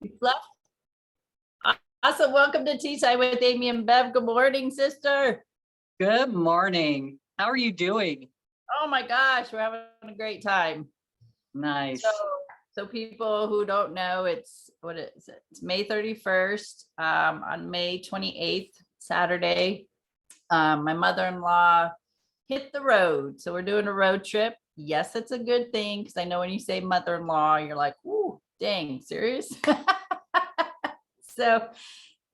You left? Awesome. Welcome to Tea Time with Amie and Bev. Good morning, sister. Good morning. How are you doing? Oh my gosh, we're having a great time. Nice. So people who don't know, it's May 31st. On May 28th, Saturday, my mother-in-law hit the road. So we're doing a road trip. Yes, it's a good thing because I know when you say mother-in-law, you're like, ooh, dang, serious? So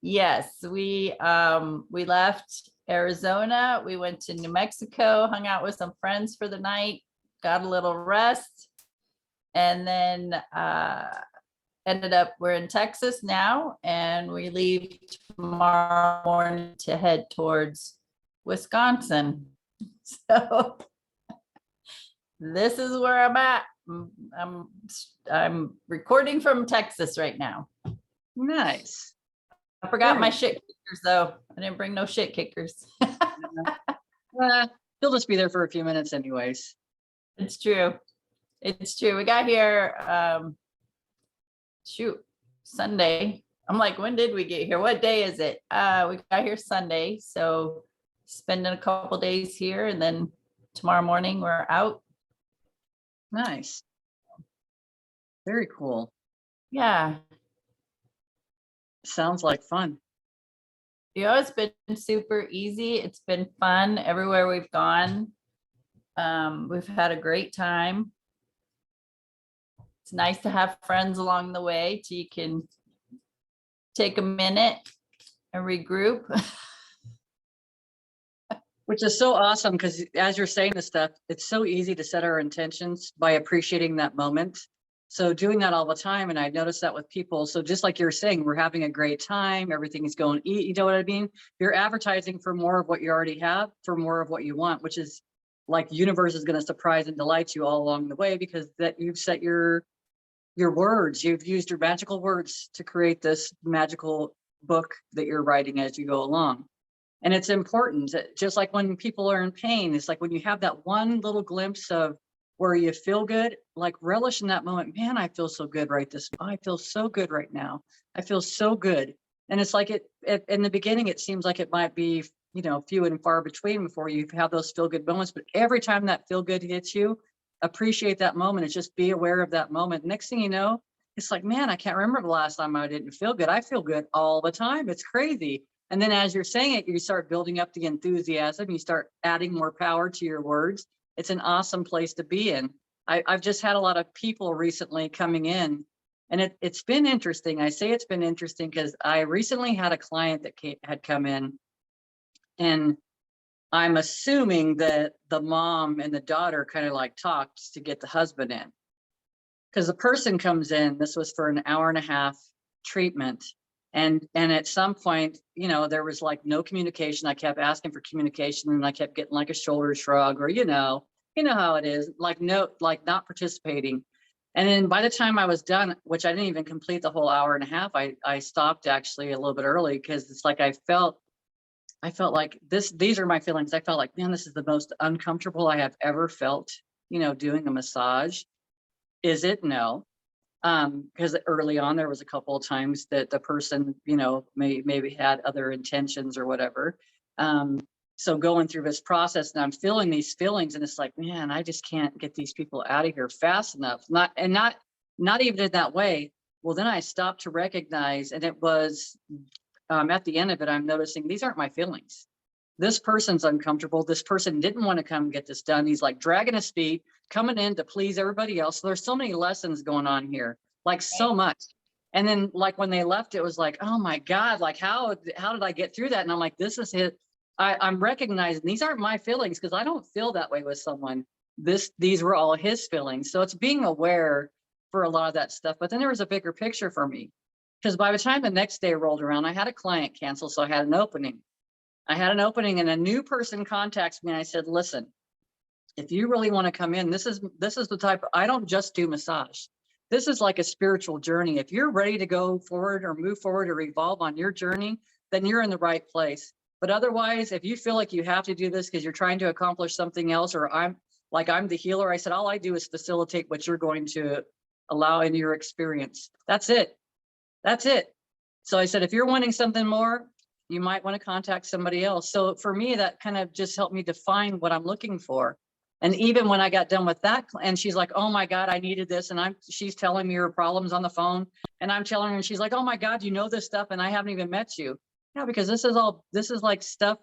yes, we left Arizona. We went to New Mexico, hung out with some friends for the night, got a little rest, and then ended up we're in Texas now, and we leave tomorrow morning to head towards Wisconsin. So this is where I'm at. I'm recording from Texas right now. Nice. I forgot my shit kickers though. I didn't bring no shit kickers. You'll just be there for a few minutes anyways. It's true. It's true. We got here, Sunday. I'm like, when did we get here? What day is it? We got here Sunday. So spending a couple days here and then tomorrow morning we're out. Nice. Very cool. Yeah. Sounds like fun. It's been super easy. It's been fun everywhere we've gone. We've had a great time. It's nice to have friends along the way so you can take a minute and regroup. Which is so awesome because as you're saying this stuff, it's so easy to set our intentions by appreciating that moment. So doing that all the time, and I noticed that with people. So just like you're saying, we're having a great time, everything is going, you know what I mean? You're advertising for more of what you already have, for more of what you want, which is like universe is going to surprise and delight you all along the way because that you've set your words, you've used your magical words to create this magical book that you're writing as you go along. And it's important, just like when people are in pain, it's like when you have that one little glimpse of where you feel good, like relish in that moment. Man, I feel so good I feel so good right now. I feel so good. And it's like in the beginning, it seems like it might be, few and far between before you have those feel good moments. But every time that feel good hits you, appreciate that moment. It's just be aware of that moment. Next thing you know, it's like, man, I can't remember the last time I didn't feel good. I feel good all the time. It's crazy. And then as you're saying it, you start building up the enthusiasm. You start adding more power to your words. It's an awesome place to be in. I've just had a lot of people recently coming in, and it's been interesting. I say it's been interesting because I recently had a client that had come in, and I'm assuming that the mom and the daughter kind of like talked to get the husband in. Because the person comes in, this was for an 1.5-hour treatment. And at some point, there was like no communication. I kept asking for communication and I kept getting like a shoulder shrug or, you know how it is, like not participating. And then by the time I was done, which I didn't even complete the whole 1.5 hours, I stopped actually a little bit early because it's like I felt like these are my feelings. I felt like, man, this is the most uncomfortable I have ever felt, doing a massage. Is it? No. Because early on there was a couple of times that the person, maybe had other intentions or whatever. So going through this process and I'm feeling these feelings and it's like, man, I just can't get these people out of here fast enough. Not even in that way. Well, then I stopped to recognize, and it was at the end of it, I'm noticing these aren't my feelings. This person's uncomfortable. This person didn't want to come get this done. He's like dragging his feet, coming in to please everybody else. So there's so many lessons going on here, like so much. And then like when they left, it was like, oh my God, like how did I get through that? And I'm like, this is it. I'm recognizing these aren't my feelings because I don't feel that way with someone. These were all his feelings. So it's being aware for a lot of that stuff. But then there was a bigger picture for me because by the time the next day rolled around, I had a client cancel. So I had an opening. And a new person contacts me and I said, listen, if you really want to come in, this is the type, I don't just do massage. This is like a spiritual journey. If you're ready to go forward or move forward or evolve on your journey, then you're in the right place. But otherwise, if you feel like you have to do this because you're trying to accomplish something else, or I'm the healer, I said, all I do is facilitate what you're going to allow into your experience. That's it. That's it. So I said, if you're wanting something more, you might want to contact somebody else. So for me, that kind of just helped me define what I'm looking for. And even when I got done with that, and she's like, oh my God, I needed this. And she's telling me her problems on the phone. And I'm telling her, and she's like, oh my God, you know this stuff. And I haven't even met you. Yeah, because this is like stuff.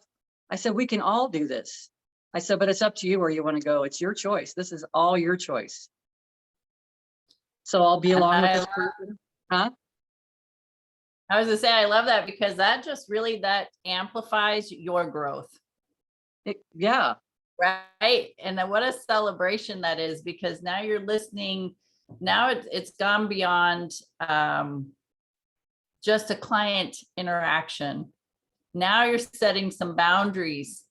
I said, we can all do this. I said, but it's up to you where you want to go. It's your choice. This is all your choice. So I'll be along with this person. Huh? I was gonna say, I love that because that just really, that amplifies your growth. Yeah. Right. And then what a celebration that is, because now you're listening. Now it's gone beyond just a client interaction. Now you're setting some boundaries.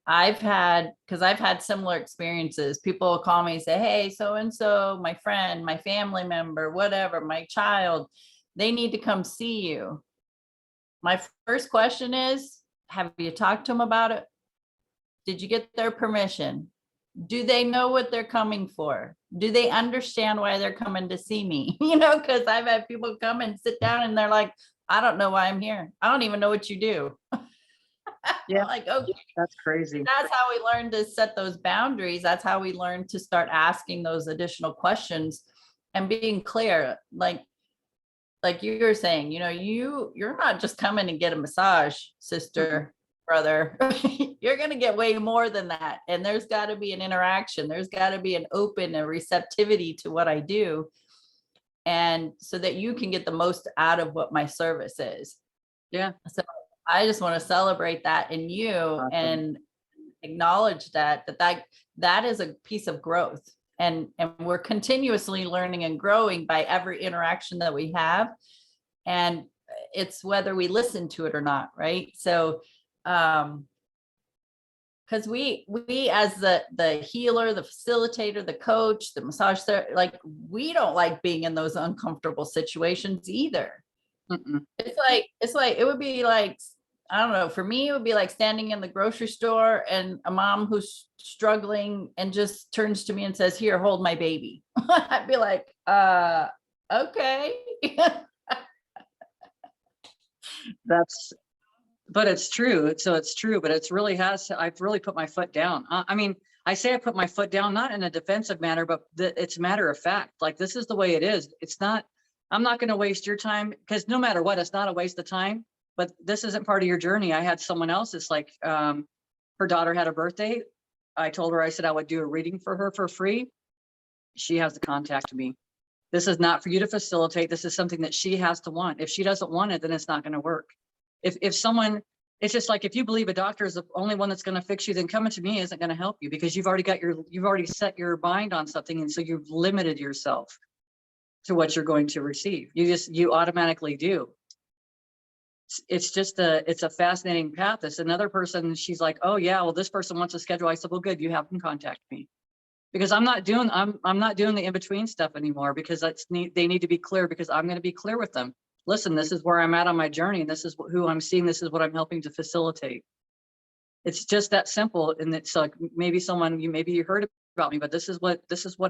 Because I've had similar experiences. People will call me and say, hey, so-and-so, my friend, my family member, whatever, my child, they need to come see you. My first question is, have you talked to them about it? Did you get their permission? Do they know what they're coming for? Do they understand why they're coming to see me? Because I've had people come and sit down and they're like, I don't know why I'm here. I don't even know what you do. Yeah. Like, okay. That's crazy. That's how we learn to set those boundaries. That's how we learn to start asking those additional questions and being clear. Like you were saying, you're not just coming to get a massage, sister, brother. You're going to get way more than that. And there's got to be an interaction. There's got to be an open and receptivity to what I do. And so that you can get the most out of what my service is. Yeah. So I just want to celebrate that in you. Awesome. And acknowledge that is a piece of growth. And we're continuously learning and growing by every interaction that we have. And it's whether we listen to it or not, right? So because we as the healer, the facilitator, the coach, the massage therapist, like, we don't like being in those uncomfortable situations either. Mm-mm. It's like it would be like, I don't know, for me it would be like standing in the grocery store and a mom who's struggling and just turns to me and says, here, hold my baby. I'd be like, okay. But it's true. So it's true, but I've really put my foot down. I mean, I say I put my foot down, not in a defensive manner, but it's matter of fact. Like, this is the way it is. I'm not going to waste your time, because no matter what, it's not a waste of time, but this isn't part of your journey. I had someone else. It's like, her daughter had a birthday. I told her, I said I would do a reading for her for free. She has to contact me. This is not for you to facilitate. This is something that she has to want. If she doesn't want it, then it's not going to work. If someone, it's just like, if you believe a doctor is the only one that's going to fix you, then coming to me isn't going to help you, because you've already set your mind on something. And so you've limited yourself to what you're going to receive. You automatically do. It's a fascinating path. It's another person. She's like, oh yeah, well, this person wants a schedule. I said, well, good. You have them contact me, because I'm not doing the in-between stuff anymore, because they need to be clear, because I'm going to be clear with them. Listen, this is where I'm at on my journey, and this is who I'm seeing. This is what I'm helping to facilitate. It's just that simple. And it's like, maybe you heard about me, but this is what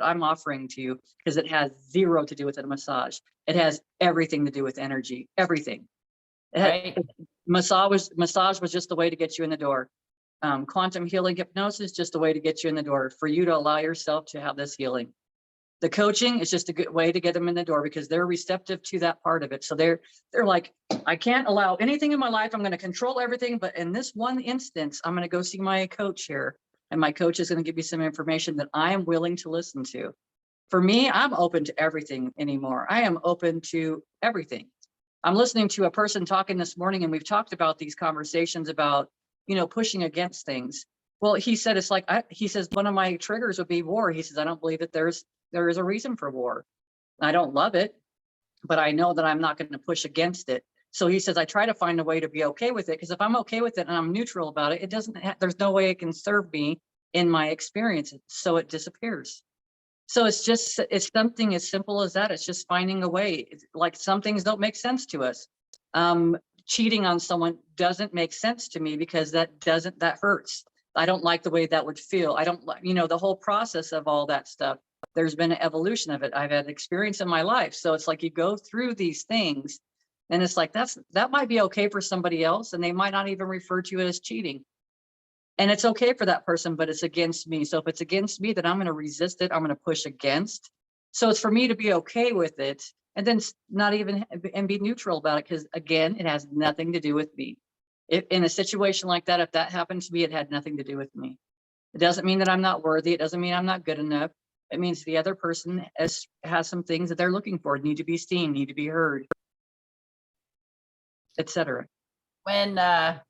I'm offering to you, because it has zero to do with a massage. It has everything to do with energy, everything. Massage was just the way to get you in the door. Quantum healing hypnosis, just a way to get you in the door, for you to allow yourself to have this healing. The coaching is just a good way to get them in the door, because they're receptive to that part of it. So they're like, I can't allow anything in my life. I'm going to control everything. But in this one instance, I'm going to go see my coach here. And my coach is going to give me some information that I am willing to listen to. For me, I'm open to everything anymore. I am open to everything. I'm listening to a person talking this morning, and we've talked about these conversations about, pushing against things. Well, he said, it's like, he says, one of my triggers would be war. He says, I don't believe that there is a reason for war. I don't love it, but I know that I'm not going to push against it. So he says, I try to find a way to be okay with it, because if I'm okay with it and I'm neutral about it, there's no way it can serve me in my experience. So it disappears. So it's something as simple as that. It's just finding a way. Like, some things don't make sense to us. Cheating on someone doesn't make sense to me, because that hurts. I don't like the way that would feel. I don't like, the whole process of all that stuff. There's been an evolution of it. I've had experience in my life. So it's like, you go through these things And it's like, that might be okay for somebody else, and they might not even refer to it as cheating. And it's okay for that person, but it's against me. So if it's against me, then I'm going to resist it. I'm going to push against. So it's for me to be okay with it, and then not even and be neutral about it. Because again, it has nothing to do with me. If in a situation like that, if that happened to me, it had nothing to do with me. It doesn't mean that I'm not worthy. It doesn't mean I'm not good enough. It means the other person has some things that they're looking for, need to be seen, need to be heard, etc. When that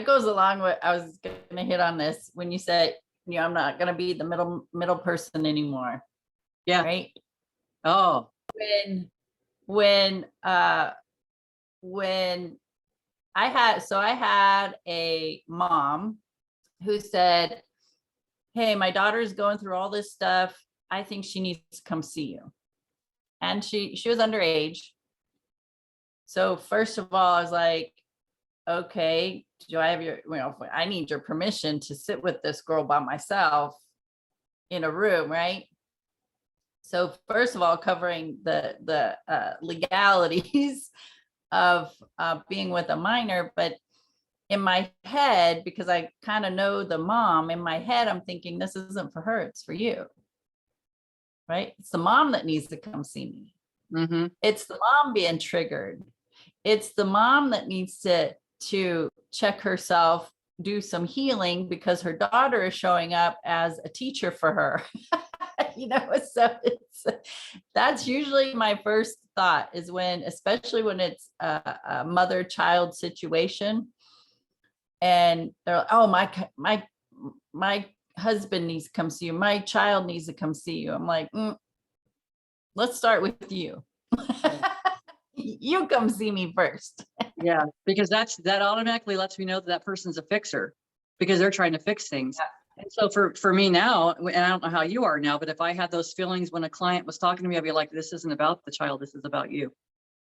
goes along with, I was gonna hit on this when you said, I'm not gonna be the middle person anymore. Yeah. Right. Oh. When I had a mom who said, hey, my daughter's going through all this stuff. I think she needs to come see you. And she was underage. So first of all, I was like, okay, do I have I need your permission to sit with this girl by myself in a room, right? So first of all, covering the legalities of being with a minor, but in my head, because I kind of know the mom, in my head, I'm thinking this isn't for her, it's for you, right? It's the mom that needs to come see me. Mm-hmm. It's the mom being triggered. It's the mom that needs to check herself, do some healing, because her daughter is showing up as a teacher for her. So that's usually my first thought, is when, especially when it's a mother-child situation, and they're like, oh, my husband needs to come see you, my child needs to come see you. I'm like, let's start with you. You come see me first. Yeah, because that automatically lets me know that person's a fixer, because they're trying to fix things. Yeah. And so for me now, and I don't know how you are now, but if I had those feelings when a client was talking to me, I'd be like, this isn't about the child, this is about you.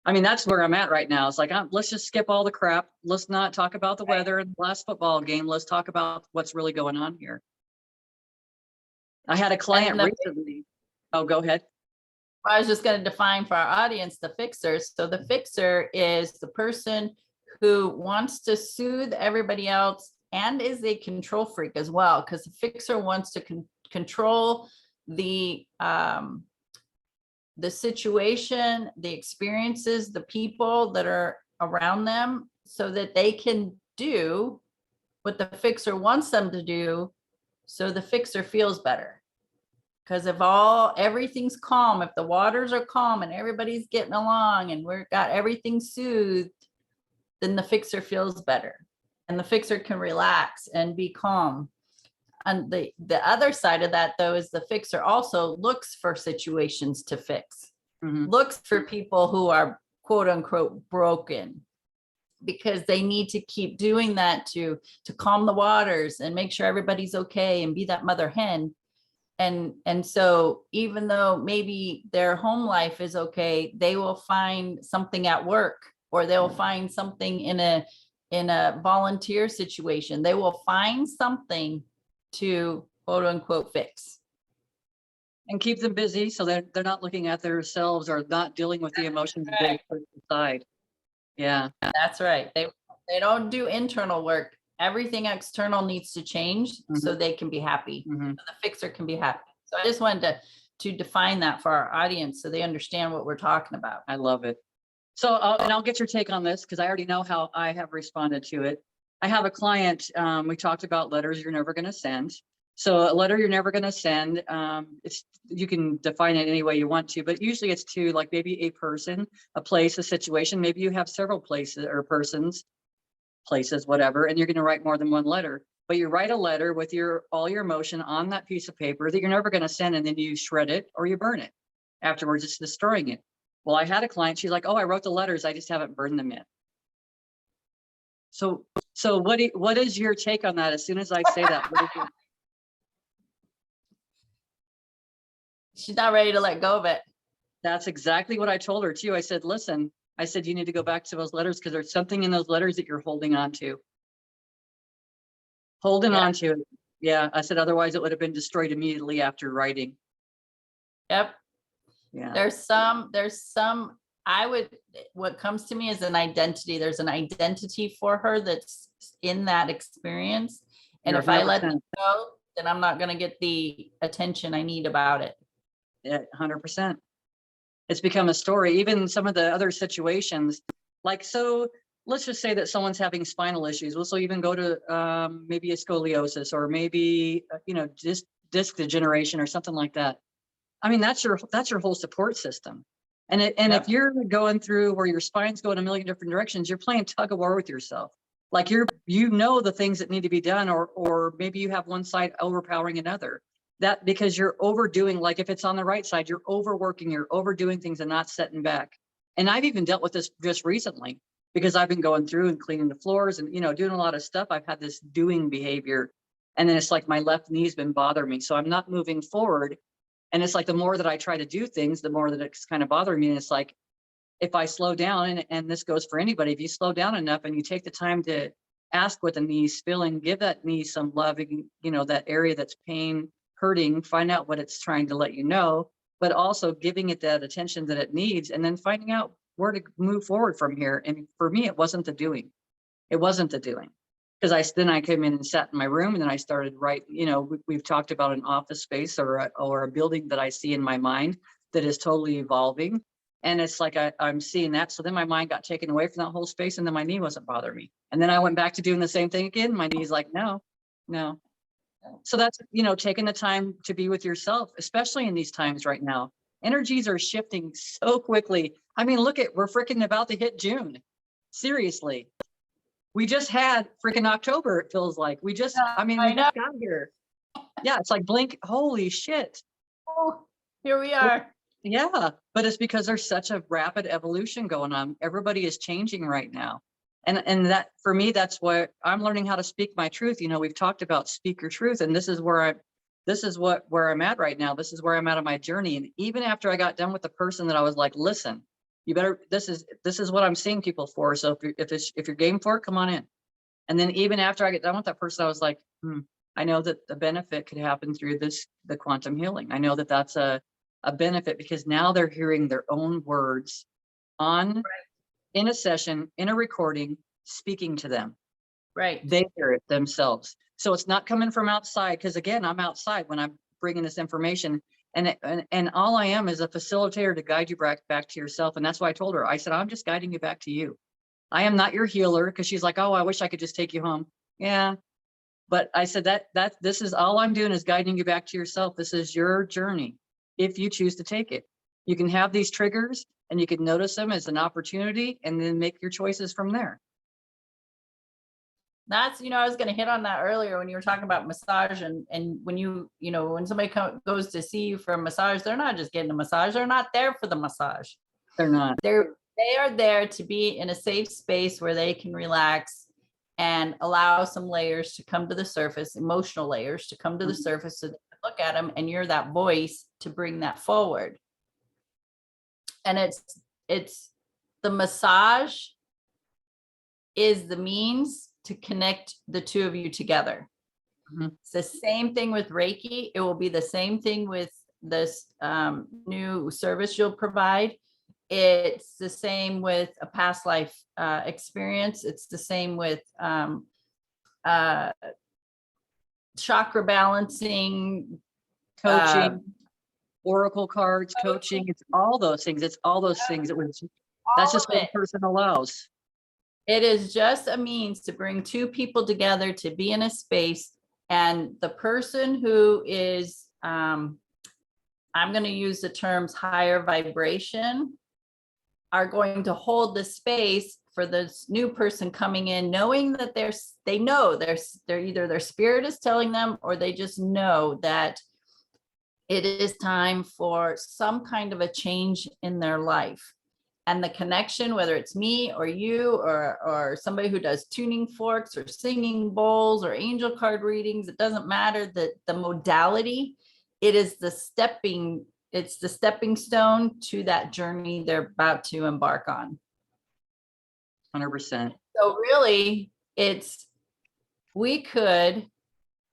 I mean, that's where I'm at right now. It's like, let's just skip all the crap. Let's not talk about the weather and the last football game. Let's talk about what's really going on here. I had a client recently. Oh, go ahead. I was just going to define for our audience the fixer. So the fixer is the person who wants to soothe everybody else and is a control freak as well, because the fixer wants to control the situation, the experiences, the people that are around them, so that they can do what the fixer wants them to do, so the fixer feels better. Because if everything's calm, if the waters are calm and everybody's getting along and we've got everything soothed, then the fixer feels better, and the fixer can relax and be calm. And the other side of that, though, is the fixer also looks for situations to fix, looks for people who are quote unquote broken, because they need to keep doing that to calm the waters and make sure everybody's okay and be that mother hen. And so even though maybe their home life is okay, they will find something at work, or they'll find something in a volunteer situation. They will find something to quote unquote fix. And keep them busy, so they're not looking at themselves or not dealing with the emotions that they put aside. Yeah. That's right. They don't do internal work. Everything external needs to change so they can be happy. So the fixer can be happy. So I just wanted to define that for our audience so they understand what we're talking about. I love it. So I'll get your take on this, because I already know how I have responded to it. I have a client, we talked about letters you're never going to send. So a letter you're never going to send, you can define it any way you want to, but usually it's to, like, maybe a person, a place, a situation. Maybe you have several places or persons, places, whatever, and you're going to write more than one letter. But you write a letter with all your emotion on that piece of paper that you're never going to send, and then you shred it or you burn it afterwards. It's destroying it. Well, I had a client, she's like, oh, I wrote the letters, I just haven't burned them yet. So what is your take on that? As soon as I say that, she's not ready to let go of it. That's exactly what I told her too. I said, listen, you need to go back to those letters, because there's something in those letters that you're holding on to. On to it. Yeah. I said, otherwise it would have been destroyed immediately after writing. Yep. Yeah. There's some what comes to me is an identity. There's an identity for her that's in that experience. And You're if I let 100%. that go, then I'm not going to get the attention I need about it. Yeah, 100%. It's become a story. Even some of the other situations, like, so let's just say that someone's having spinal issues. We'll so even go to maybe a scoliosis or maybe, disc degeneration or something like that. I mean, that's your whole support system. And if Yep. you're going through where your spine's going a million different directions, you're playing tug of war with yourself. Like the things that need to be done, or maybe you have one side overpowering another. That because you're overdoing, like if it's on the right side, you're overworking, you're overdoing things and not setting back. And I've even dealt with this just recently because I've been going through and cleaning the floors and, doing a lot of stuff. I've had this doing behavior. And then it's like my left knee's been bothering me. So I'm not moving forward. And it's like the more that I try to do things, the more that it's kind of bothering me. And it's like, if I slow down, and this goes for anybody, if you slow down enough and you take the time to ask what the knee's feeling, give that knee some loving, that area that's pain, hurting, find out what it's trying to let you know, but also giving it that attention that it needs, and then finding out where to move forward from here. And for me, it wasn't the doing. It wasn't the doing. Because then I came in and sat in my room, and then I started we've talked about an office space or a building that I see in my mind that is totally evolving. And it's like I'm seeing that. So then my mind got taken away from that whole space, and then my knee wasn't bothering me. And then I went back to doing the same thing again. My knee's like, no. So that's, taking the time to be with yourself, especially in these times right now. Energies are shifting so quickly. I mean, we're freaking about to hit June. Seriously. We just had freaking October, it feels like. We just got here. Yeah, it's like blink, holy shit. Oh, here we are. Yeah, but it's because there's such a rapid evolution going on. Everybody is changing right now. And that, for me, that's why I'm learning how to speak my truth. We've talked about speak your truth, and this is where I'm at right now. This is where I'm at on my journey. And even after I got done with the person that I was like, listen, you better, this is what I'm seeing people for. So if you're game for it, come on in. And then even after I get done with that person, I was like, I know that the benefit could happen through the quantum healing. I know that that's a benefit, because now they're hearing their own words in a session, in a recording, speaking to them. Right. They hear it themselves. So it's not coming from outside, because again, I'm outside when I'm bringing this information. And all I am is a facilitator to guide you back to yourself. And that's why I told her, I said, I'm just guiding you back to you. I am not your healer, because she's like, oh, I wish I could just take you home. Yeah. But I said that this is all I'm doing, is guiding you back to yourself. This is your journey. If you choose to take it, you can have these triggers and you can notice them as an opportunity and then make your choices from there. That's, I was going to hit on that earlier when you were talking about massage, and when when somebody goes to see you for a massage, they're not just getting a massage. They're not there for the massage. They're not. They are there to be in a safe space where they can relax and allow some layers to come to the surface, emotional layers to come to the surface, so they can look at them, and you're that voice to bring that forward. And it's the massage is the means to connect the two of you together. It's the same thing with Reiki. It will be the same thing with this new service you'll provide. It's the same with a past life experience. It's the same with chakra balancing, coaching, oracle cards, coaching. It's all those things. It's all those things. That's just what a person allows. It is just a means to bring two people together to be in a space, and the person who is, I'm going to use the terms higher vibration, are going to hold the space for this new person coming in, knowing that they're either their spirit is telling them, or they just know that it is time for some kind of a change in their life. And the connection, whether it's me or you or somebody who does tuning forks or singing bowls or angel card readings, it doesn't matter the modality. It is the stepping stone to that journey they're about to embark on. 100%. So really, we could,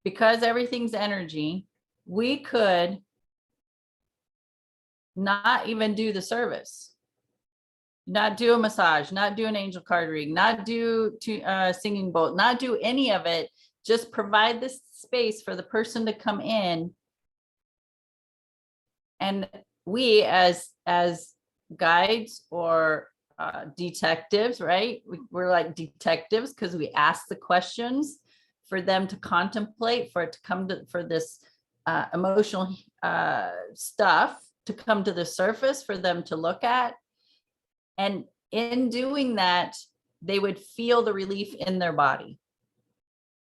because everything's energy, we could not even do the service. not do a massage, not do an angel card reading, not do singing bowl, not do any of it. Just provide this space for the person to come in. And we as guides or detectives, right? We're like detectives because we ask the questions for them to contemplate, for it to come to, for this emotional stuff to come to the surface for them to look at. And in doing that, they would feel the relief in their body,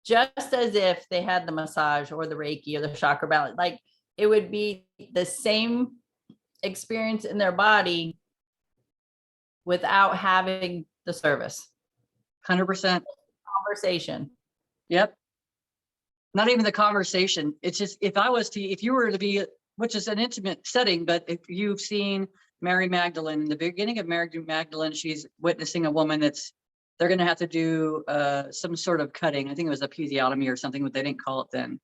just as if they had the massage or the Reiki or the chakra balance. Like it would be the same experience in their body without having the service. 100%. Conversation. Yep. Not even the conversation. It's just, if you were to be, which is an intimate setting, but if you've seen Mary Magdalene, in the beginning of Mary Magdalene, she's witnessing a woman they're going to have to do some sort of cutting. I think it was episiotomy or something, but they didn't call it then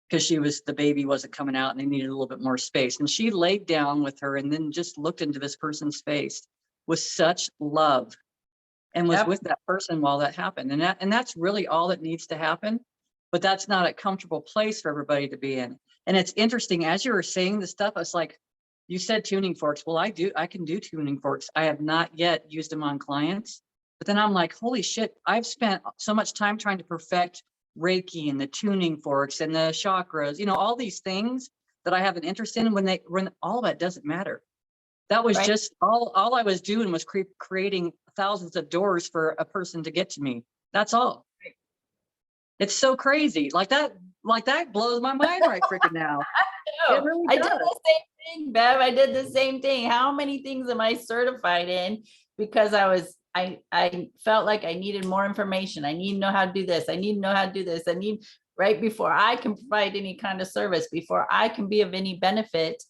because the baby wasn't coming out and they needed a little bit more space. And she laid down with her and then just looked into this person's face with such love and was with that person while that happened. And that's really all that needs to happen. But that's not a comfortable place for everybody to be in. And it's interesting, as you were saying this stuff, it's like, you said tuning forks. Well, I can do tuning forks. I have not yet used them on clients. But then I'm like, holy shit, I've spent so much time trying to perfect Reiki and the tuning forks and the chakras, all these things that I have an interest in when all that doesn't matter. That was just all I was doing was creating thousands of doors for a person to get to me. That's all. It's so crazy. Like that blows my mind right freaking now. It really does. I did the same thing, Bev. I did the same thing. How many things am I certified in? Because I felt like I needed more information. I need to know how to do this. I need to know how to do this. I need, right before I can provide any kind of service, before I can be of any benefit.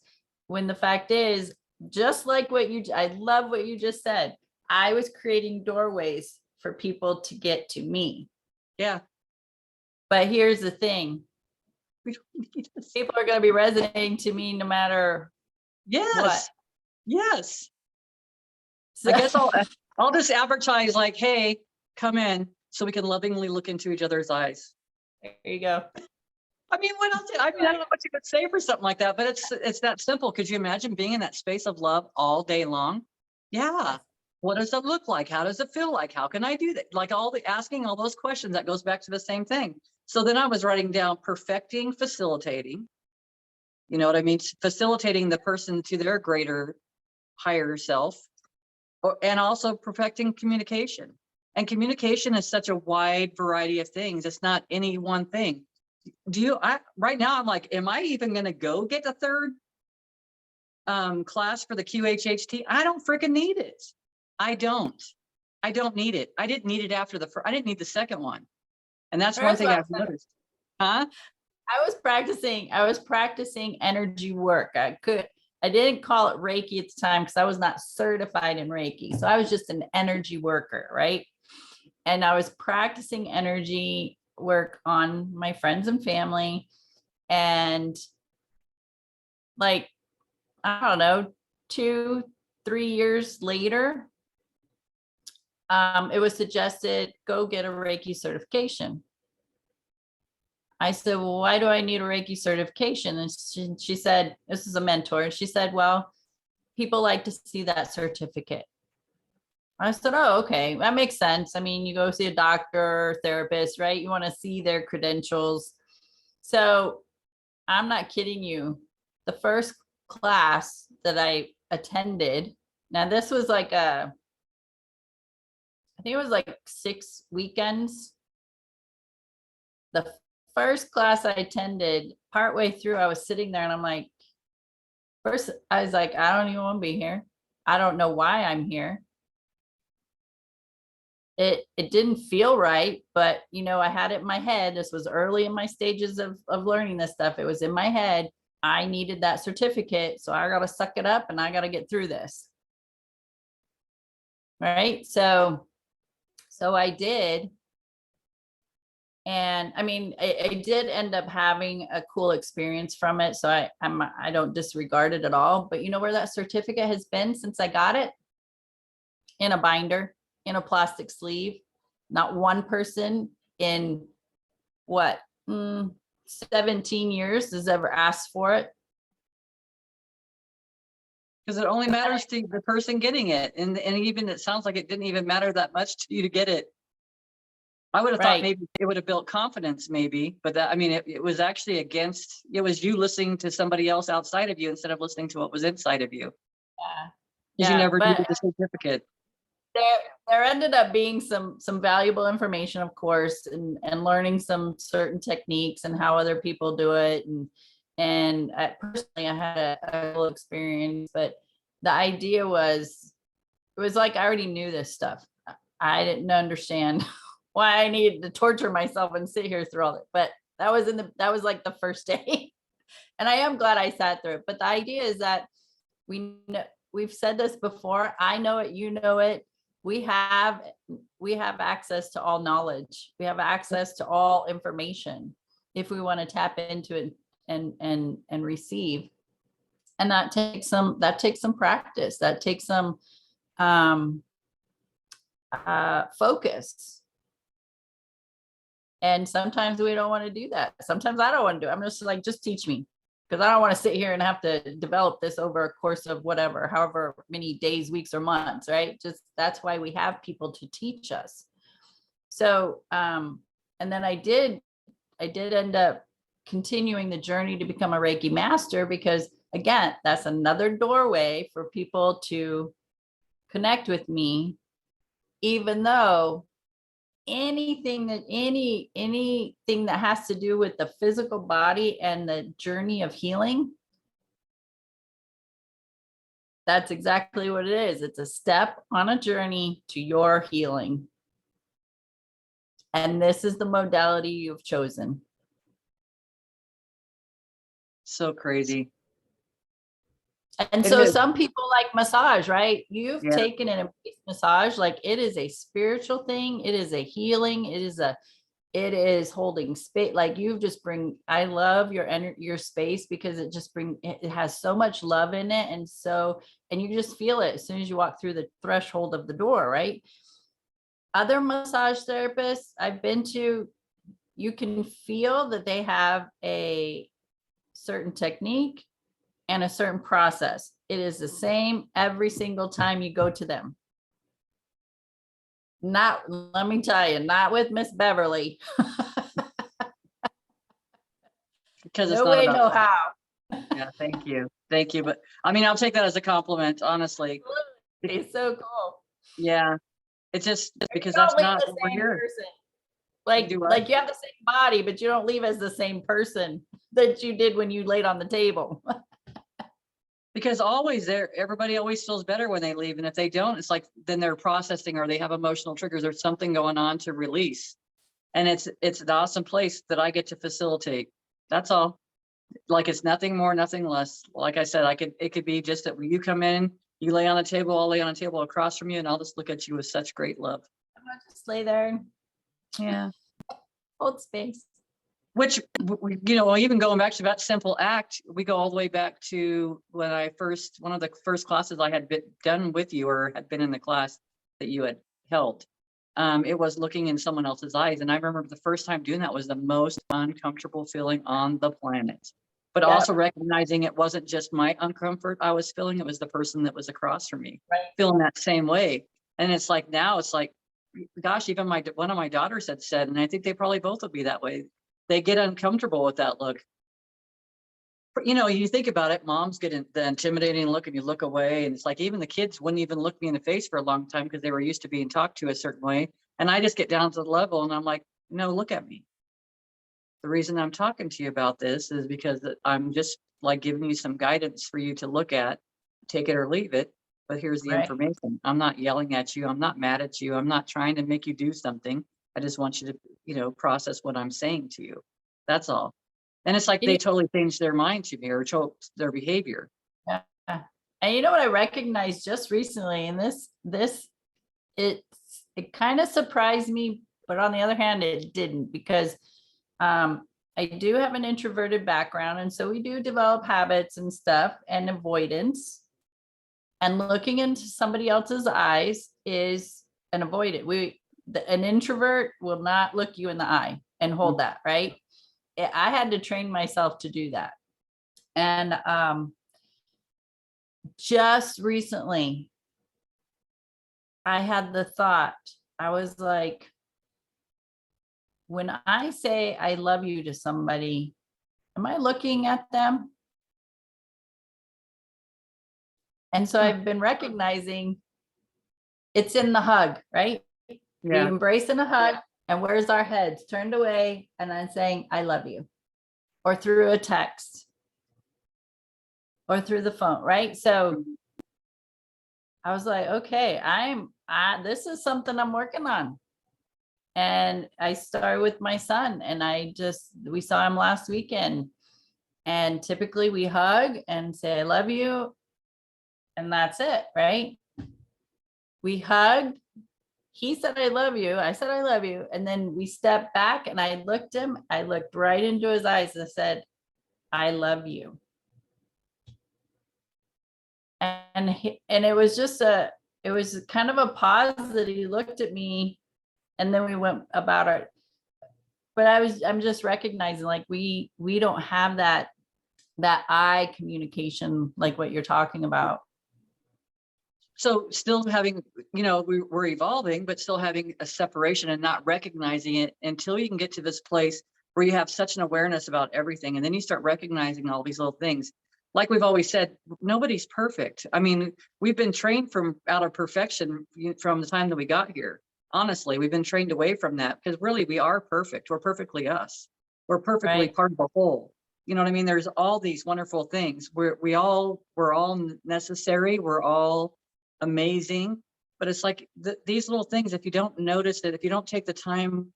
When the fact is, just like I love what you just said. I was creating doorways for people to get to me. Yeah. But here's the thing. People are going to be resonating to me no matter what. Yes. So I guess I'll just advertise like, hey, come in so we can lovingly look into each other's eyes. There you go. I mean, what else? I don't know what you could say for something like that, but it's that simple. Could you imagine being in that space of love all day long? Yeah. What does it look like? How does it feel like? How can I do that? Like asking all those questions, that goes back to the same thing. So then I was writing down perfecting, facilitating. You know what I mean? Facilitating the person to their greater, higher self, and also perfecting communication. And communication is such a wide variety of things. It's not any one thing. Right now I'm like, am I even going to go get a third class for the QHHT? I don't freaking need it. I don't need it. I didn't need it after I didn't need the second one. And that's one thing I've noticed. Huh? I was practicing energy work. I didn't call it Reiki at the time because I was not certified in Reiki. So I was just an energy worker, right? And I was practicing energy work on my friends and family. And like, I don't know, 2-3 years later, it was suggested, go get a Reiki certification. I said, well, why do I need a Reiki certification? And she said, this is a mentor. And she said, well, people like to see that certificate. I said, oh, okay, that makes sense. I mean, you go see a doctor or therapist, right? You want to see their credentials. So I'm not kidding you. The first class that I attended, now this was like I think it was like 6 weekends. The first class I attended, partway through, I was sitting there and I'm like, first, I was like, I don't even want to be here. I don't know why I'm here. It didn't feel right, but I had it in my head. This was early in my stages of learning this stuff. It was in my head. I needed that certificate. So I got to suck it up and I got to get through this. Right. So I did. And I mean, I did end up having a cool experience from it. So I don't disregard it at all. But you know where that certificate has been since I got it? in a binder, in a plastic sleeve. Not one person in what, 17 years has ever asked for it. Because it only matters to the person getting it. And even it sounds like it didn't even matter that much to you to get it. I would have thought Right. maybe it would have built confidence, maybe, but that, I mean, it was actually it was you listening to somebody else outside of you instead of listening to what was inside of you. Yeah. Because you Yeah, never but needed the certificate. there ended up being some valuable information, of course, and learning some certain techniques and how other people do it. And personally, I had a little experience, but the idea was, it was like I already knew this stuff. I didn't understand why I needed to torture myself and sit here through all that. But that was like the first day. And I am glad I sat through it. But the idea is that we've said this before. I know it, you know it. We have access to all knowledge. We have access to all information if we want to tap into it and receive. And that takes some practice. That takes some focus. And sometimes we don't want to do that. Sometimes I don't want to do it. I'm just like, just teach me, because I don't want to sit here and have to develop this over a course of whatever, however many days, weeks, or months, right? Just that's why we have people to teach us. So, and then I did end up continuing the journey to become a Reiki master, because again, that's another doorway for people to connect with me, even though anything that has to do with the physical body and the journey of healing, that's exactly what it is. It's a step on a journey to your healing. And this is the modality you've chosen. So crazy. And It so is. some people like massage, right? You've Yeah. taken an embrace massage, like it is a spiritual thing. It is a healing. It is holding space. Like you've just I love your energy, your space, because it has so much love in it. And you just feel it as soon as you walk through the threshold of the door, right? Other massage therapists I've been to, you can feel that they have a certain technique and a certain process. It is the same every single time you go to them. Let me tell you, not with Miss Beverly. Because it's No not way, about no that. how. Yeah, thank you. Thank you. But I mean, I'll take that as a compliment, honestly. It's so cool. Yeah. It's just because You that's don't leave not the what we're same here. person. You do what? Like you have the same body, but you don't leave as the same person that you did when you laid on the table. Because everybody always feels better when they leave. And if they don't, it's like, then they're processing or they have emotional triggers. There's something going on to release. And it's an awesome place that I get to facilitate. That's all. Like, it's nothing more, nothing less. Like I said, it could be just that when you come in, you lay on the table, I'll lay on a table across from you, and I'll just look at you with such great love. I'm gonna just lay there and Yeah. hold space. Which, even going back to that simple act, we go all the way back to when one of the first classes I had done with you, or had been in the class that you had held. It was looking in someone else's eyes. And I remember the first time doing that was the most uncomfortable feeling on the planet. But Yep. also recognizing it wasn't just my uncomfort I was feeling, it was the person that was across from me, right, feeling that same way. And it's like, now it's like, gosh, even one of my daughters had said, and I think they probably both will be that way. They get uncomfortable with that look. You think about it, moms get the intimidating look and you look away. And it's like, even the kids wouldn't even look me in the face for a long time because they were used to being talked to a certain way. And I just get down to the level and I'm like, no, look at me. The reason I'm talking to you about this is because I'm just like giving you some guidance for you to look at, take it or leave it. But here's the right. information. I'm not yelling at you. I'm not mad at you. I'm not trying to make you do something. I just want you to, process what I'm saying to you. That's all. And it's like they totally changed their mind to me or their behavior. Yeah. And you know what I recognized just recently, and it kind of surprised me, but on the other hand, it didn't, because I do have an introverted background. And so we do develop habits and stuff and avoidance. And looking into somebody else's eyes is an avoidant. An introvert will not look you in the eye and hold that, right? I had to train myself to do that. And just recently, I had the thought, I was like, when I say I love you to somebody, am I looking at them? And so I've been recognizing it's in the hug, right? We Yeah. embrace in a hug, and where's our heads turned away, and I'm saying, I love you, or through a text, or through the phone, right? So I was like, okay, this is something I'm working on. And I started with my son, and we saw him last weekend. And typically we hug and say, I love you. And that's it, right? We hugged. He said, I love you. I said, I love you. And then we stepped back, and I looked right into his eyes and said, I love you. And it was it was kind of a pause that he looked at me, and then we went about it. But I'm just recognizing, like, we don't have that eye communication, like what you're talking about. So still having, we're evolving, but still having a separation and not recognizing it until you can get to this place where you have such an awareness about everything. And then you start recognizing all these little things. Like we've always said, nobody's perfect. I mean, we've been trained out of perfection from the time that we got here. Honestly, we've been trained away from that, because really we are perfect. We're perfectly us. We're perfectly Right. part of the whole. You know what I mean? There's all these wonderful things. We're all necessary. We're all amazing. But it's like these little things, if you don't notice it, if you don't take the time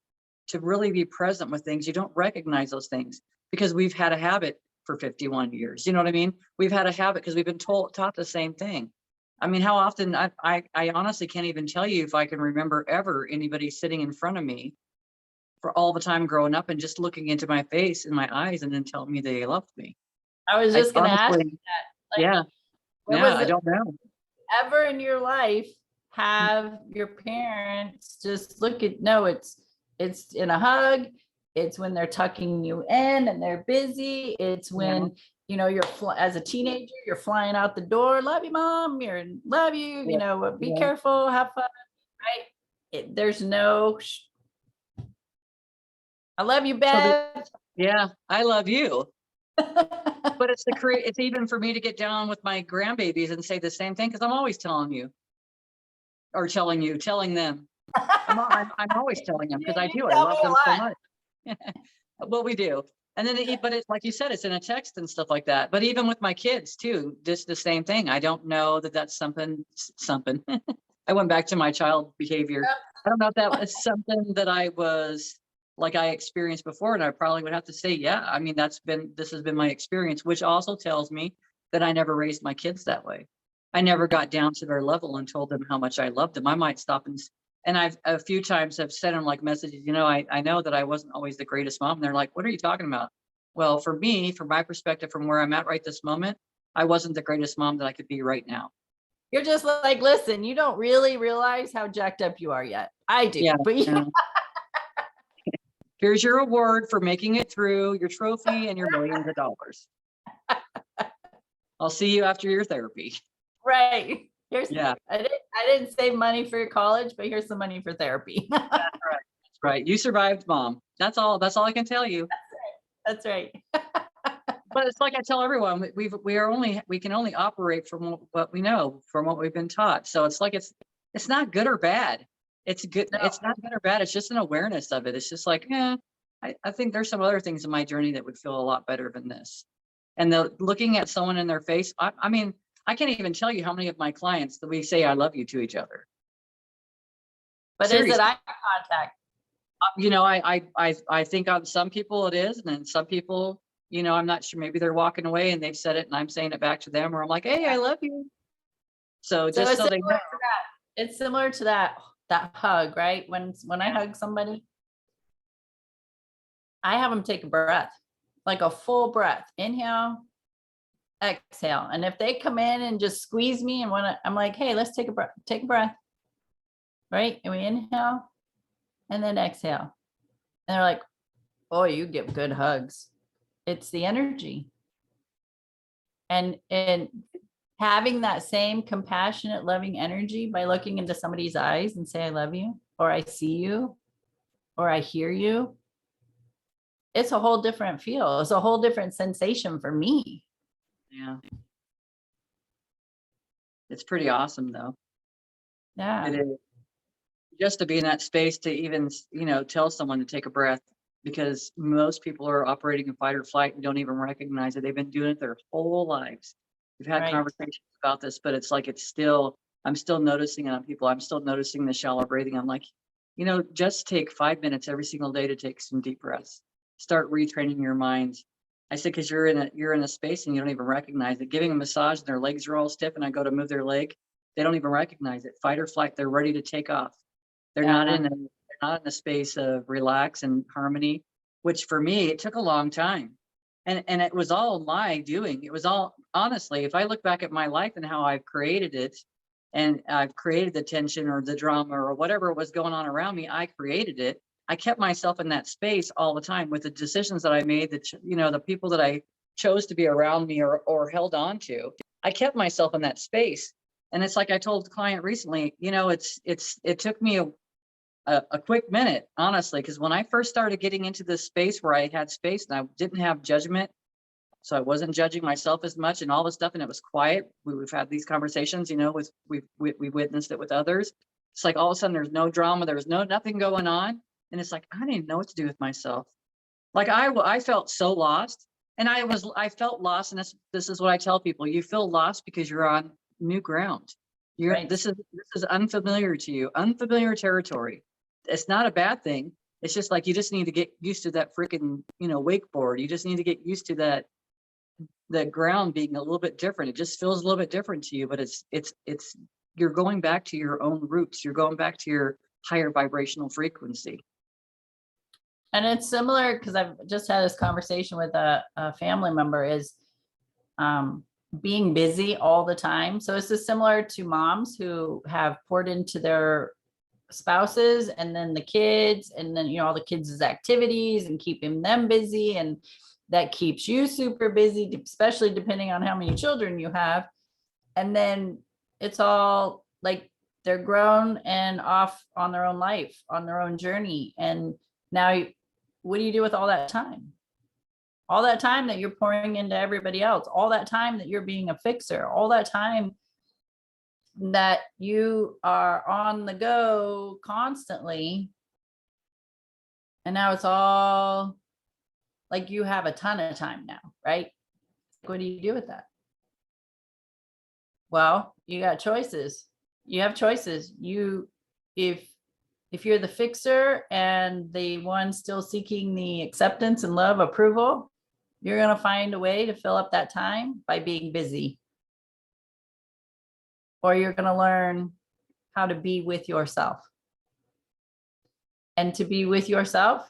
to really be present with things, you don't recognize those things, because we've had a habit for 51 years. You know what I mean? We've had a habit because we've been taught the same thing. I mean, how often I honestly can't even tell you if I can remember ever anybody sitting in front of me for all the time growing up and just looking into my face and my eyes and then telling me they loved me. I was just going to ask Honestly, that. Like, yeah, I don't know. Ever in your life have your parents just look at, no, it's in a hug, it's when they're tucking you in and they're busy, it's when you're as a teenager, you're flying out the door, love you mom, love you, be careful, have fun, right? There's no I love you, Bev. Yeah, I love you. But it's even for me to get down with my grandbabies and say the same thing, because I'm always telling you, or telling them. I'm always telling them, because I do. I love them so much. Well, we do. And then, but it's like you said, it's in a text and stuff like that. But even with my kids too, just the same thing. I don't know that that's something. I went back to my child behavior. I don't know if that was something that I experienced before, and I probably would have to say, yeah. I mean, this has been my experience, which also tells me that I never raised my kids that way. I never got down to their level and told them how much I loved them. I might stop and I've a few times have sent them like messages, I know that I wasn't always the greatest mom. And they're like, what are you talking about? Well, for me, from my perspective, from where I'm at right this moment, I wasn't the greatest mom that I could be right now. You're just like, listen, you don't really realize how jacked up you are yet. I do. Yeah. But Here's your award for making it through, your trophy and your millions of dollars. I'll see you after your therapy. Right. I didn't save money for your college, but here's some money for therapy. That's right. That's right. You survived, Mom. That's all I can tell you. That's right. But it's like I tell everyone, we can only operate from what we know, from what we've been taught. So it's like it's not good or bad. It's good. No. It's not good or bad. It's just an awareness of it. It's just like, I think there's some other things in my journey that would feel a lot better than this. And looking at someone in their face, I mean, I can't even tell you how many of my clients that we say I love you to each other. But seriously. Is it eye contact? I think on some people it is, and then some people, I'm not sure, maybe they're walking away and they've said it and I'm saying it back to them, or I'm like, hey, I love you. So just so they know. It's similar to that hug, right? When I hug somebody, I have them take a breath, like a full breath. Inhale, exhale. And if they come in and just squeeze me and I'm like, hey, let's take a breath. Right. And we inhale and then exhale. And they're like, oh, you give good hugs. It's the energy. And having that same compassionate, loving energy by looking into somebody's eyes and say, I love you, or I see you, or I hear you. It's a whole different feel. It's a whole different sensation for me. Yeah. It's pretty awesome though. Yeah. It is. Just to be in that space to even, tell someone to take a breath, because most people are operating in fight or flight and don't even recognize it. They've been doing it their whole lives. We've had Right. conversations about this, but it's like, I'm still noticing it on people. I'm still noticing the shallow breathing. I'm like, just take 5 minutes every single day to take some deep breaths. Start retraining your mind. I said, because you're in a space and you don't even recognize it. Giving a massage and their legs are all stiff and I go to move their leg, they don't even recognize it. Fight or flight, they're ready to take off. They're not in a space of relax and harmony, which for me, it took a long time. And it was all my doing. It was all, honestly, if I look back at my life and how I've created it, and I've created the tension or the drama or whatever was going on around me, I created it. I kept myself in that space all the time with the decisions that I made, the people that I chose to be around me or held on to. I kept myself in that space. And it's like I told the client recently, it took me a quick minute, honestly, because when I first started getting into this space where I had space and I didn't have judgment, so I wasn't judging myself as much and all this stuff, and it was quiet. We've had these conversations, we've witnessed it with others. It's like all of a sudden there's no drama, there's nothing going on, and it's like I didn't even know what to do with myself. Like I felt so lost, and I felt lost, and this is what I tell people: you feel lost because you're on new ground. Right. This is unfamiliar to you, unfamiliar territory. It's not a bad thing. It's just like you just need to get used to that freaking wakeboard. You just need to get used to that, the ground being a little bit different. It just feels a little bit different to you, but it's you're going back to your own roots. You're going back to your higher vibrational frequency. And it's similar because I've just had this conversation with a family member is being busy all the time. So it's just similar to moms who have poured into their spouses and then the kids and then, all the kids' activities and keeping them busy. And that keeps you super busy, especially depending on how many children you have. And then it's all like they're grown and off on their own life, on their own journey. And now what do you do with all that time? All that time that you're pouring into everybody else, all that time that you're being a fixer, all that time that you are on the go constantly. And now it's all like you have a ton of time now, right? What do you do with that? Well, you got choices. You have choices. If you're the fixer and the one still seeking the acceptance and love, approval, you're going to find a way to fill up that time by being busy. Or you're going to learn how to be with yourself. And to be with yourself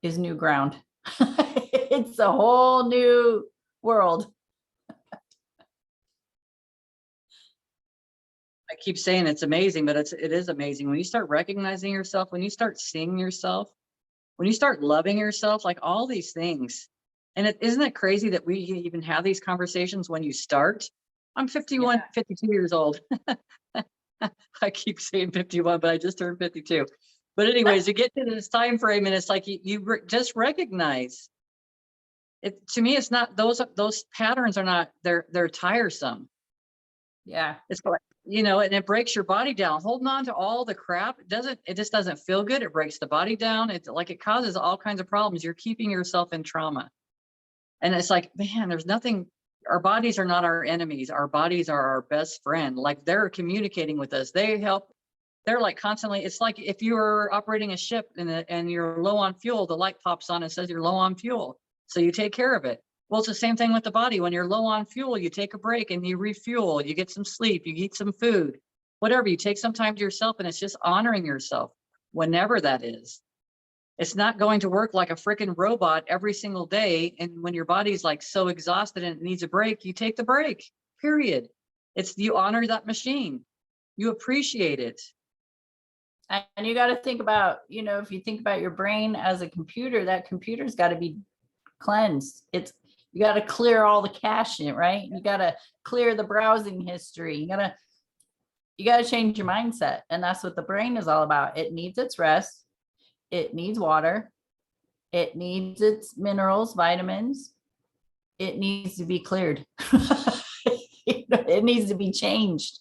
is new ground. It's a whole new world. I keep saying it's amazing, but it is amazing when you start recognizing yourself, when you start seeing yourself, when you start loving yourself, like all these things. And isn't it crazy that we even have these conversations when you start? I'm 51, yeah. 52 years old. I keep saying 51, but I just turned 52. But anyways, you get to this time frame and it's like you just recognize it. To me, it's not those patterns are not, they're tiresome. Yeah. It's like, and it breaks your body down. Holding on to all the crap, it just doesn't feel good. It breaks the body down. It's like it causes all kinds of problems. You're keeping yourself in trauma. And it's like, man, there's nothing, our bodies are not our enemies. Our bodies are our best friend. Like they're communicating with us. They help. They're like constantly, it's like if you are operating a ship and you're low on fuel, the light pops on and says you're low on fuel. So you take care of it. Well, it's the same thing with the body. When you're low on fuel, you take a break and you refuel, you get some sleep, you eat some food, whatever, you take some time to yourself, and it's just honoring yourself whenever that is. It's not going to work like a freaking robot every single day. And when your body's like so exhausted and it needs a break, you take the break, period. It's, you honor that machine. You appreciate it. And you got to think about, you know, if you think about your brain as a computer, that computer's got to be cleansed. It's, you got to clear all the cache in it, right? You got to clear the browsing history. You got to change your mindset. And that's what the brain is all about. It needs its rest. It needs water. It needs its minerals, vitamins. It needs to be cleared. It needs to be changed.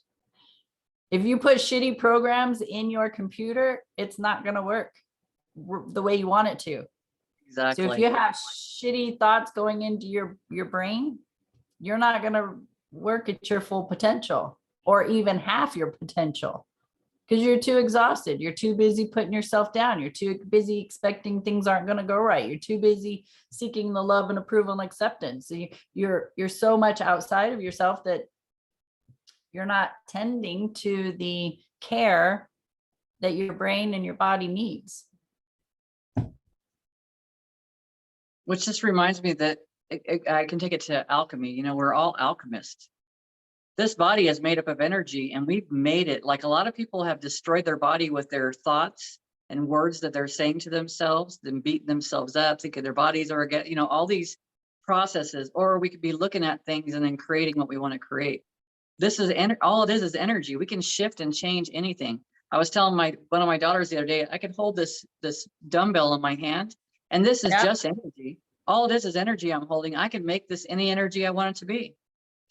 If you put shitty programs in your computer, it's not going to work the way you want it to. Exactly. So if you have shitty thoughts going into your brain, you're not going to work at your full potential or even half your potential because you're too exhausted. You're too busy putting yourself down. You're too busy expecting things aren't going to go right. You're too busy seeking the love and approval and acceptance. So you're so much outside of yourself that you're not tending to the care that your brain and your body needs. Which just reminds me that I can take it to alchemy. You know, we're all alchemists. This body is made up of energy, and we've made it, like a lot of people have destroyed their body with their thoughts and words that they're saying to themselves, then beating themselves up, thinking their bodies are, you know, all these processes. Or we could be looking at things and then creating what we want to create. This is all it is energy. We can shift and change anything. I was telling one of my daughters the other day, I could hold this dumbbell in my hand, and this is just energy. All it is energy I'm holding. I can make this any energy I want it to be.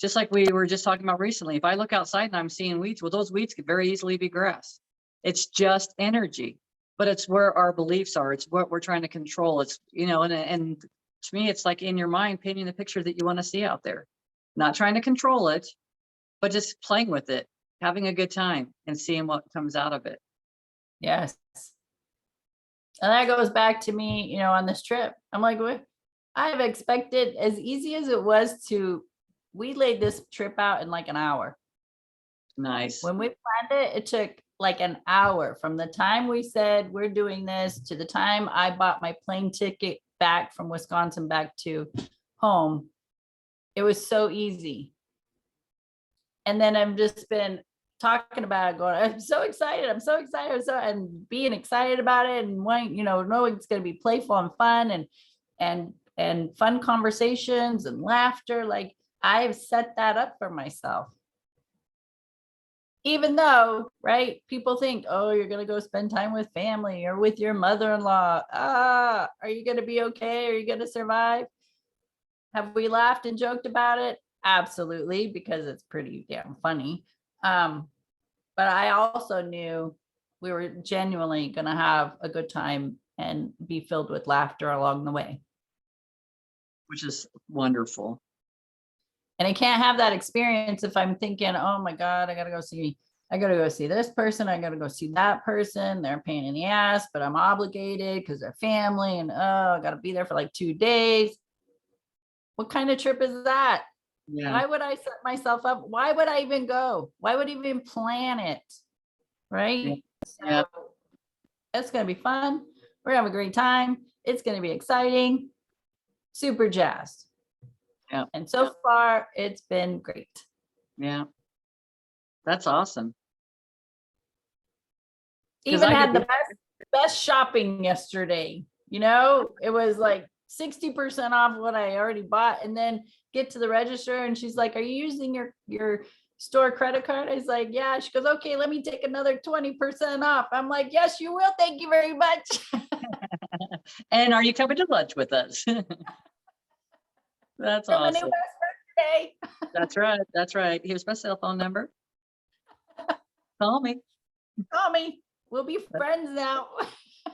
Just like we were just talking about recently. If I look outside and I'm seeing weeds, well, those weeds could very easily be grass. It's just energy, but it's where our beliefs are. It's what we're trying to control. It's, you know, and to me, it's like in your mind, painting the picture that you want to see out there, not trying to control it, but just playing with it, having a good time and seeing what comes out of it. Yes. And that goes back to me, you know, on this trip. I'm like, what? I've expected, as easy as it was we laid this trip out in like an hour. Nice. When we planned it, it took like an hour from the time we said we're doing this to the time I bought my plane ticket back from Wisconsin back to home. It was so easy. And then I've just been talking about it, going, I'm so excited. I'm so excited. And being excited about it and wanting, you know, knowing it's going to be playful and fun and fun conversations and laughter. Like I've set that up for myself. Even though, right, people think, oh, you're going to go spend time with family or with your mother-in-law. Are you going to be okay? Are you going to survive? Have we laughed and joked about it? Absolutely, because it's pretty damn funny. But I also knew we were genuinely going to have a good time and be filled with laughter along the way. Which is wonderful. And I can't have that experience if I'm thinking, oh my God, I got to go see this person. I got to go see that person. They're a pain in the ass, but I'm obligated because they're family. And I got to be there for like 2 days. What kind of trip is that? Yeah. Why would I set myself up? Why would I even go? Why would I even plan it? Right? Yeah. So it's going to be fun. We're going to have a great time. It's going to be exciting. Super jazzed. Yeah. And so far, it's been great. Yeah. That's awesome. Even had the best shopping yesterday. You know, it was like 60% off what I already bought, and then get to the register and she's like, are you using your store credit card? I was like, yeah. She goes, okay, let me take another 20% off. I'm like, yes, you will. Thank you very much. And are you coming to lunch with us? That's awesome. My new best friend today. That's right. That's right. Here's my cell phone number. Call me. Call me. We'll be friends now.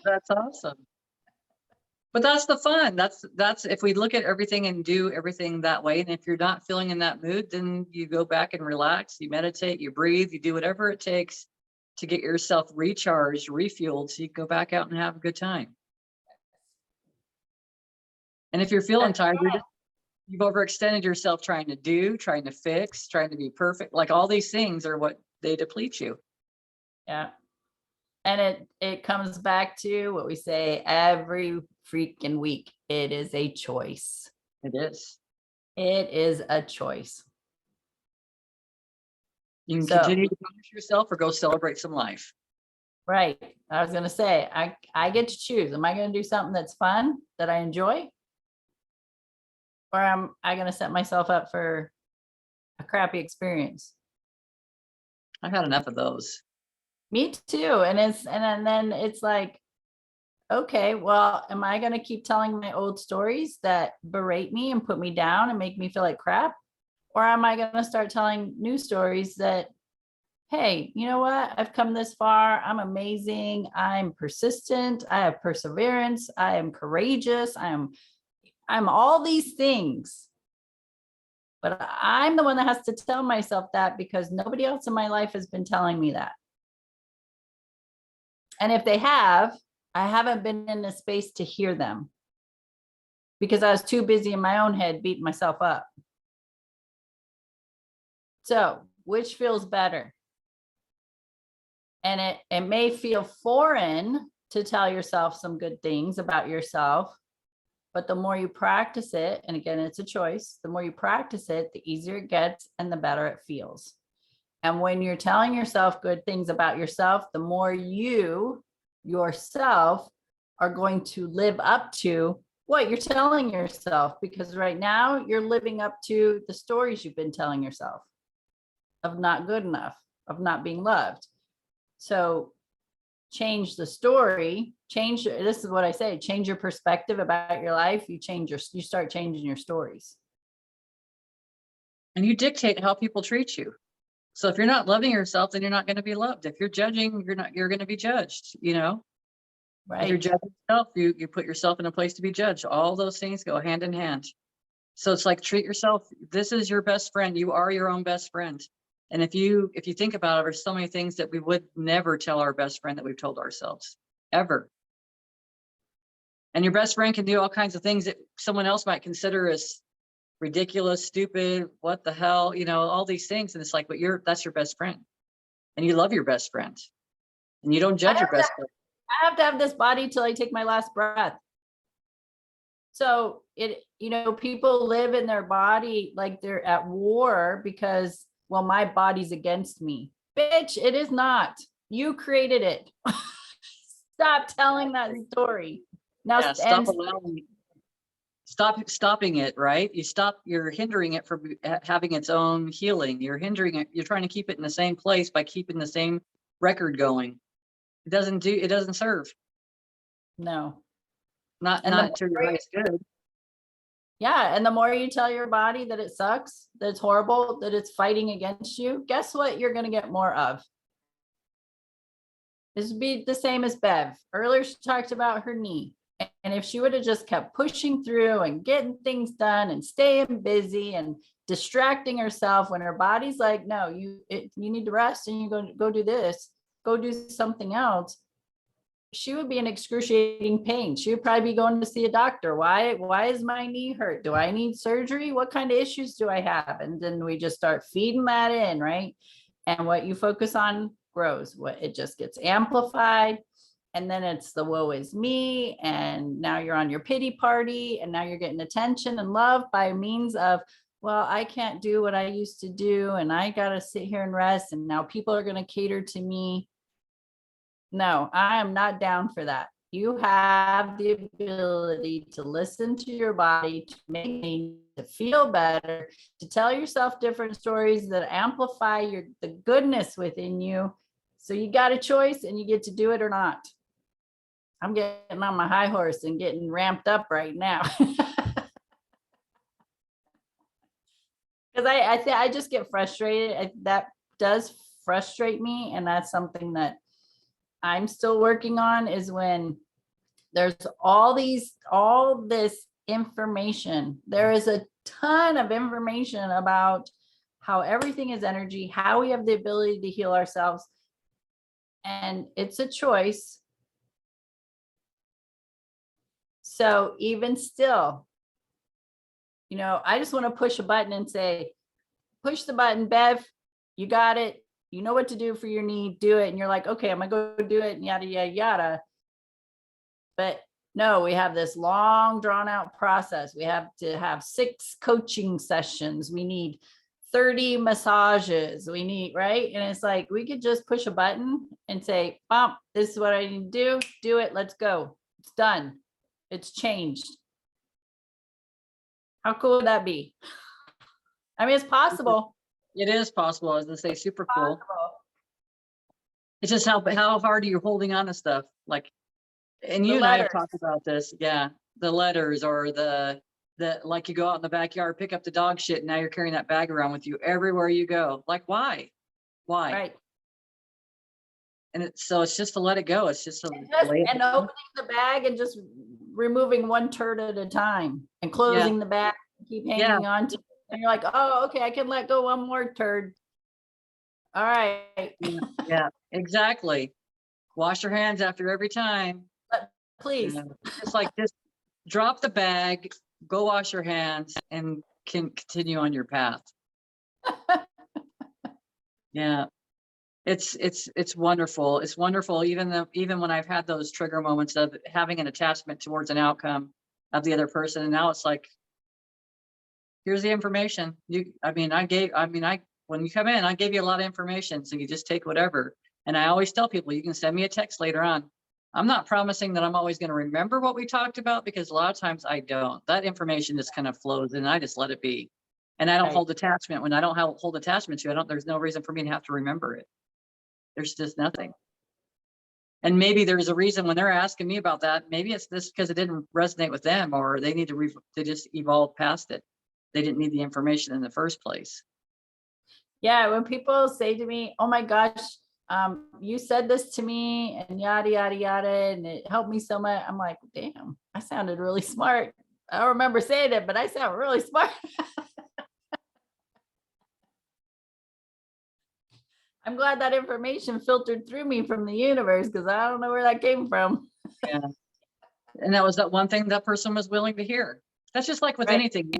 That's awesome. But that's the fun. That's if we look at everything and do everything that way. And if you're not feeling in that mood, then you go back and relax, you meditate, you breathe, you do whatever it takes to get yourself recharged, refueled, so you can go back out and have a good time. And if you're feeling tired, you've overextended yourself trying to fix, trying to be perfect. Like all these things are what they deplete you. Yeah. And it comes back to what we say every freaking week. It is a choice. It is. It is a choice. You can So, continue to punish yourself or go celebrate some life. right. I was going to say, I get to choose. Am I going to do something that's fun, that I enjoy? Or am I going to set myself up for a crappy experience? I've had enough of those. Me too. And then it's like, okay, well, am I going to keep telling my old stories that berate me and put me down and make me feel like crap? Or am I going to start telling new stories that, hey, you know what? I've come this far. I'm amazing. I'm persistent. I have perseverance. I am courageous. I'm all these things. But I'm the one that has to tell myself that because nobody else in my life has been telling me that. And if they have, I haven't been in a space to hear them because I was too busy in my own head beating myself up. So, which feels better? And it may feel foreign to tell yourself some good things about yourself, but the more you practice it, and again, it's a choice, the more you practice it, the easier it gets and the better it feels. And when you're telling yourself good things about yourself, the more you yourself are going to live up to what you're telling yourself, because right now you're living up to the stories you've been telling yourself of not good enough, of not being loved. So change the story, this is what I say, change your perspective about your life. You start changing your stories. And you dictate how people treat you. So if you're not loving yourself, then you're not going to be loved. If you're judging, you're going to be judged, you know? If you're Right. judging yourself, you put yourself in a place to be judged. All those things go hand in hand. So it's like, treat yourself. This is your best friend. You are your own best friend. And if you think about it, there's so many things that we would never tell our best friend that we've told ourselves, ever. And your best friend can do all kinds of things that someone else might consider as ridiculous, stupid, what the hell, you know, all these things. And it's like, but that's your best friend. And you love your best friend. And you don't judge your best friend. I have to have this body till I take my last breath. So people live in their body like they're at war because, well, my body's against me. Bitch, it is not. You created it. Stop telling that story. Now, Yeah, stopping it, right? You're hindering it from having its own healing. You're hindering it. You're trying to keep it in the same place by keeping the same record going. It doesn't serve. No. Not to your highest good. Yeah. And the more you tell your body that it sucks, that it's horrible, that it's fighting against you, guess what you're going to get more of? This would be the same as Bev. Earlier, she talked about her knee. And if she would have just kept pushing through and getting things done and staying busy and distracting herself when her body's like, no, you need to rest and you go do this, go do something else, she would be in excruciating pain. She would probably be going to see a doctor. Why is my knee hurt? Do I need surgery? What kind of issues do I have? And then we just start feeding that in, right? And what you focus on grows. What it just gets amplified. And then it's the woe is me. And now you're on your pity party. And now you're getting attention and love by means of, well, I can't do what I used to do. And I got to sit here and rest. And now people are going to cater to me. No, I am not down for that. You have the ability to listen to your body, to make to feel better, to tell yourself different stories that amplify the goodness within you. So you got a choice and you get to do it or not. I'm getting on my high horse and getting ramped up right now. Because I just get frustrated. That does frustrate me. And that's something that I'm still working on, is when there's all this information. There is a ton of information about how everything is energy, how we have the ability to heal ourselves. And it's a choice. So even still, I just want to push a button and say, push the button, Bev, you got it. you know what to do for your need, do it. And you're like, okay, I'm gonna go do it and yada, yada, yada. But no, we have this long drawn out process. We have to have 6 coaching sessions. We need 30 massages. We need, right? And it's like, we could just push a button and say, bump, this is what I need to do it. Let's go. It's done. It's changed. How cool would that be? I mean, it's possible. It is possible. I was gonna say super cool. Possible. It's just how hard are you holding on to stuff? Like, and The you and I have letters. talked about this. Yeah. The letters or the like you go out in the backyard, pick up the dog shit, and now you're carrying that bag around with you everywhere you go. Like, why? Why? Right. And so it's just to let it go. It's just to And opening the bag and just removing one turd at a time and closing the bag, keep hanging on to it. And you're like, oh, okay, I can let go one more turd. All right. Yeah, exactly. Wash your hands after every time. Please. It's like, just drop the bag, go wash your hands, and can continue on your path. Yeah. It's wonderful. It's wonderful. Even when I've had those trigger moments of having an attachment towards an outcome of the other person. And now it's like, here's the information. When you come in, I gave you a lot of information. So you just take whatever. And I always tell people, you can send me a text later on. I'm not promising that I'm always going to remember what we talked about, because a lot of times I don't. That information just kind of flows and I just let it be. And I don't hold attachment. When I don't hold attachment to it, there's no reason for me to have to remember it. There's just nothing. And maybe there's a reason when they're asking me about that. Maybe it's this because it didn't resonate with them, or they need to they just evolve past it. They didn't need the information in the first place. Yeah, when people say to me, oh my gosh, you said this to me and yada, yada, yada, and it helped me so much. I'm like, damn, I sounded really smart. I don't remember saying it, but I sound really smart. I'm glad that information filtered through me from the universe, because I don't know where that came from. Yeah. And that was that one thing that person was willing to hear. That's just like with anything.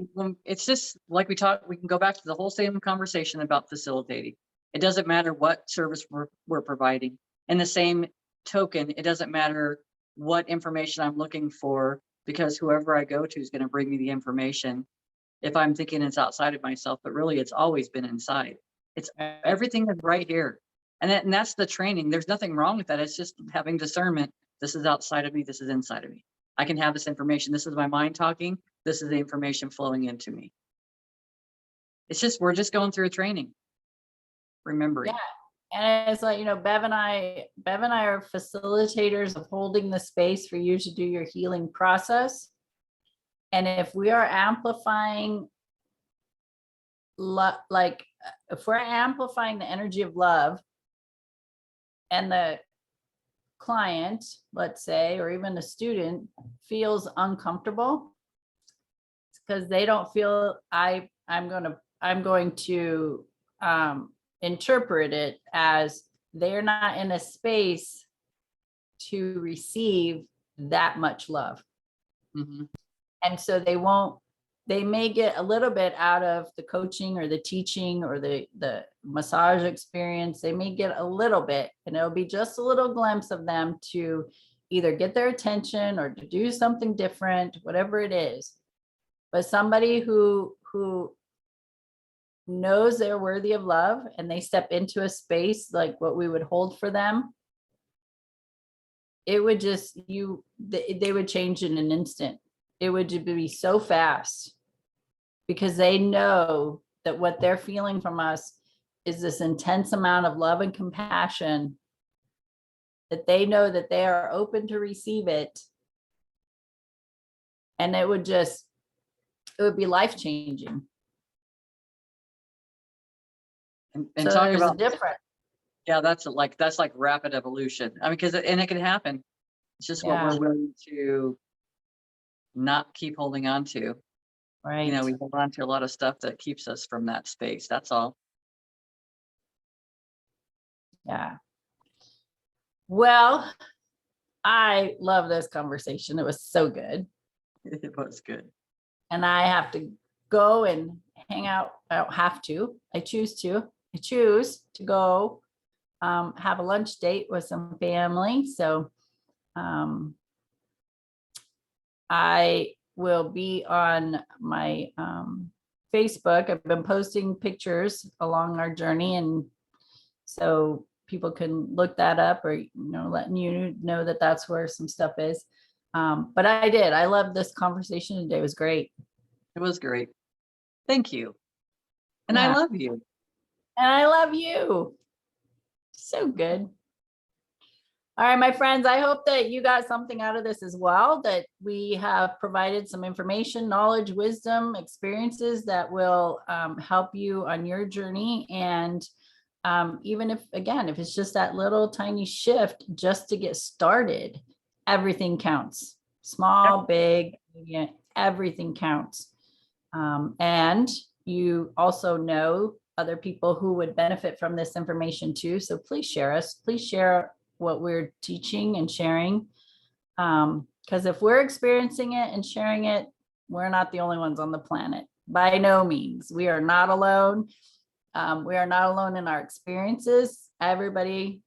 It's just like we can go back to the whole same conversation about facilitating. It doesn't matter what service we're providing. In the same token, it doesn't matter what information I'm looking for, because whoever I go to is going to bring me the information. If I'm thinking it's outside of myself, but really it's always been inside. It's everything is right here. And that's the training. There's nothing wrong with that. It's just having discernment. This is outside of me. This is inside of me. I can have this information. This is my mind talking. This is the information flowing into me. It's just, we're just going through a training. Remembering. Yeah. And it's like, Bev and I are facilitators of holding the space for you to do your healing process. And if we are amplifying, if we're amplifying the energy of love, and the client, let's say, or even the student feels uncomfortable, it's because they don't feel I'm going to interpret it as they're not in a space to receive that much love. Mm-hmm. And so they may get a little bit out of the coaching or the teaching or the massage experience. They may get a little bit, and it'll be just a little glimpse of them to either get their attention or to do something different, whatever it is. But somebody who knows they're worthy of love and they step into a space like what we would hold for them, it would just, they would change in an instant. It would be so fast, because they know that what they're feeling from us is this intense amount of love and compassion, that they know that they are open to receive it. And it would be life-changing. And so talk there's about a difference. Yeah, that's like rapid evolution. I mean, and it can happen. It's just what we're willing to not keep holding on to. Right. We hold on to a lot of stuff that keeps us from that space. That's all. Yeah. Well, I love this conversation. It was so good. It was good. And I have to go and hang out. I don't have to. I choose to go have a lunch date with some family. So I will be on my Facebook. I've been posting pictures along our journey, and so people can look that up, or letting you know that that's where some stuff is. But I love this conversation today. It was great. It was great. Thank you. And I Yeah. love you. And I love you. So good. All right, my friends, I hope that you got something out of this as well, that we have provided some information, knowledge, wisdom, experiences that will help you on your journey. And even if it's just that little tiny shift just to get started, everything counts. Small, big, everything counts. And you also know other people who would benefit from this information too. So please share what we're teaching and sharing. Because if we're experiencing it and sharing it, we're not the only ones on the planet. By no means. We are not alone. We are not alone in our experiences. Not everybody.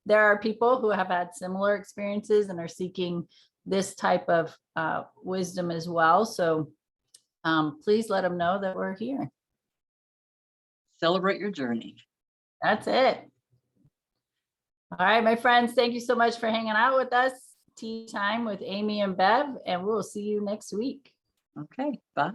There are people who have had similar experiences and are seeking this type of wisdom as well. So please let them know that we're here. Celebrate your journey. That's it. All right, my friends, thank you so much for hanging out with us. Tea time with Amie and Bev, and we'll see you next week. Okay, bye.